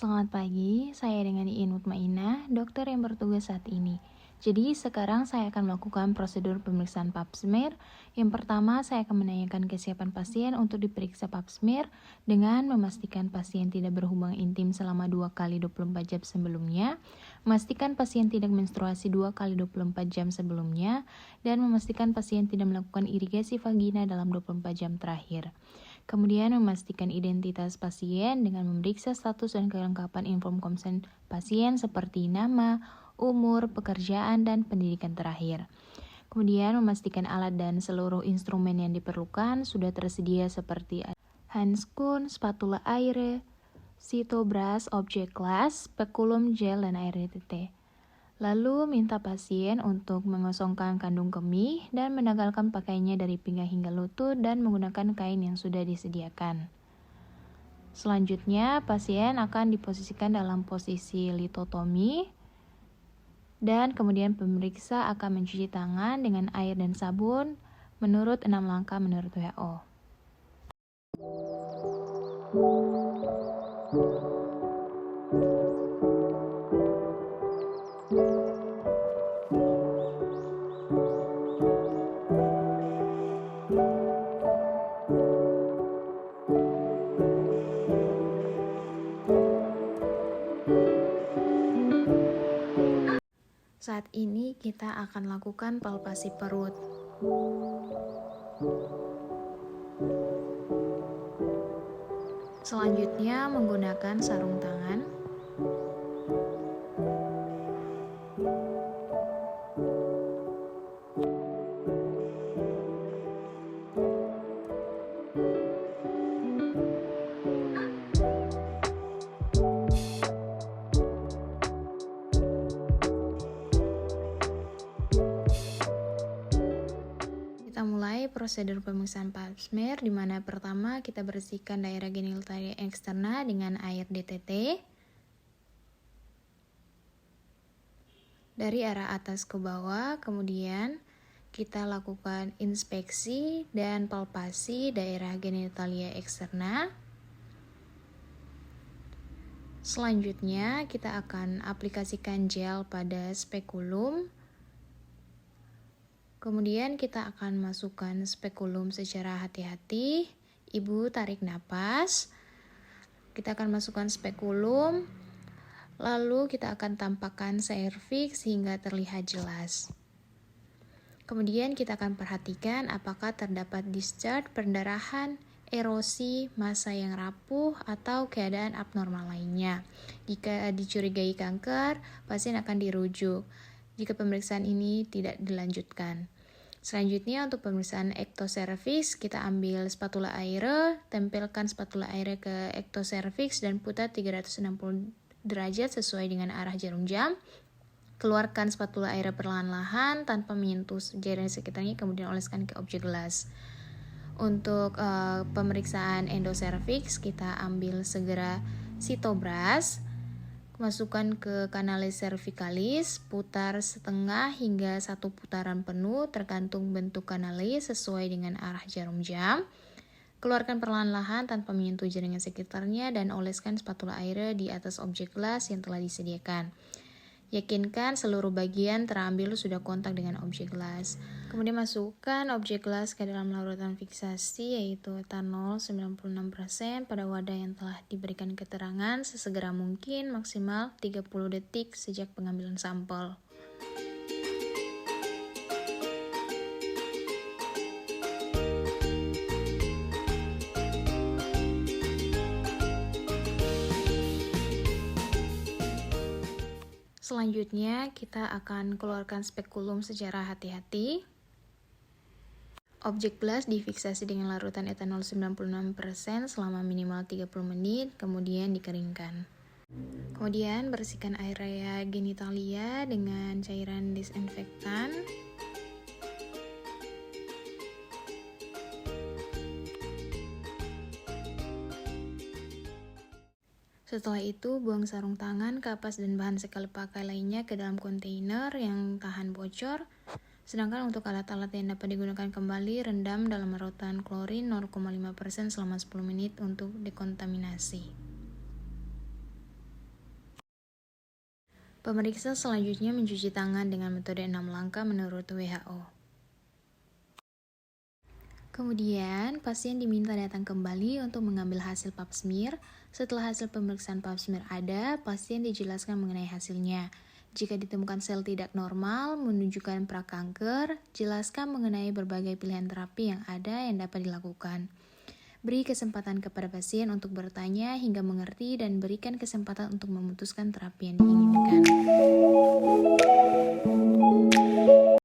Selamat pagi, saya dengan Iin Mutmainah, dokter yang bertugas saat ini. Jadi sekarang saya akan melakukan prosedur pemeriksaan pap smear. Yang pertama, saya akan menanyakan kesiapan pasien untuk diperiksa pap smear dengan memastikan pasien tidak berhubungan intim selama 2 kali 24 jam sebelumnya, memastikan pasien tidak menstruasi 2 kali 24 jam sebelumnya, dan memastikan pasien tidak melakukan irigasi vagina dalam 24 jam terakhir. Kemudian memastikan identitas pasien dengan memeriksa status dan kelengkapan inform konsen pasien seperti nama, umur, pekerjaan, dan pendidikan terakhir. Kemudian memastikan alat dan seluruh instrumen yang diperlukan sudah tersedia seperti handskun, spatula air, sitobras, objek glass, spekulum gel, dan air DTT. Lalu minta pasien untuk mengosongkan kandung kemih dan menanggalkan pakaiannya dari pinggang hingga lutut dan menggunakan kain yang sudah disediakan. Selanjutnya, pasien akan diposisikan dalam posisi litotomi dan kemudian pemeriksa akan mencuci tangan dengan air dan sabun menurut 6 langkah menurut WHO. Saat ini kita akan lakukan palpasi perut. Selanjutnya menggunakan sarung tangan. Kita mulai prosedur pemeriksaan pap smear, di mana pertama kita bersihkan daerah genitalia eksterna dengan air DTT dari arah atas ke bawah. Kemudian kita lakukan inspeksi dan palpasi daerah genitalia eksterna. Selanjutnya kita akan aplikasikan gel pada spekulum. Kemudian kita akan masukkan spekulum secara hati-hati. Ibu tarik napas. Kita akan masukkan spekulum. Lalu kita akan tampakkan serviks hingga terlihat jelas. Kemudian kita akan perhatikan apakah terdapat discharge, perdarahan, erosi, massa yang rapuh, atau keadaan abnormal lainnya. Jika dicurigai kanker, pasien akan dirujuk jika pemeriksaan ini tidak dilanjutkan. Selanjutnya untuk pemeriksaan ektoserviks, kita ambil spatula air, tempelkan spatula air ke ektoserviks dan putar 360 derajat sesuai dengan arah jarum jam. Keluarkan spatula air perlahan-lahan tanpa menyentuh jaringan sekitarnya, kemudian oleskan ke objek gelas. Untuk pemeriksaan endoserviks, kita ambil segera sitobras, masukkan ke kanalis cervicalis, putar setengah hingga 1 putaran penuh tergantung bentuk kanalis sesuai dengan arah jarum jam. Keluarkan perlahan-lahan tanpa menyentuh jaringan sekitarnya dan oleskan spatula air di atas objek gelas yang telah disediakan. Yakinkan seluruh bagian terambil sudah kontak dengan objek gelas. Kemudian masukkan objek gelas ke dalam larutan fiksasi yaitu etanol 96% pada wadah yang telah diberikan keterangan sesegera mungkin maksimal 30 detik sejak pengambilan sampel. Selanjutnya, kita akan keluarkan spekulum secara hati-hati. Objek gelas difiksasi dengan larutan etanol 96% selama minimal 30 menit, kemudian dikeringkan. Kemudian, bersihkan area genitalia dengan cairan disinfektan. Setelah itu, buang sarung tangan, kapas, dan bahan sekali pakai lainnya ke dalam kontainer yang tahan bocor. Sedangkan untuk alat-alat yang dapat digunakan kembali, rendam dalam larutan klorin 0,5% selama 10 menit untuk dekontaminasi. Pemeriksa selanjutnya mencuci tangan dengan metode 6 langkah menurut WHO. Kemudian, pasien diminta datang kembali untuk mengambil hasil pap smear. Setelah hasil pemeriksaan pap smear ada, pasien dijelaskan mengenai hasilnya. Jika ditemukan sel tidak normal, menunjukkan prakanker, jelaskan mengenai berbagai pilihan terapi yang ada yang dapat dilakukan. Beri kesempatan kepada pasien untuk bertanya hingga mengerti dan berikan kesempatan untuk memutuskan terapi yang diinginkan.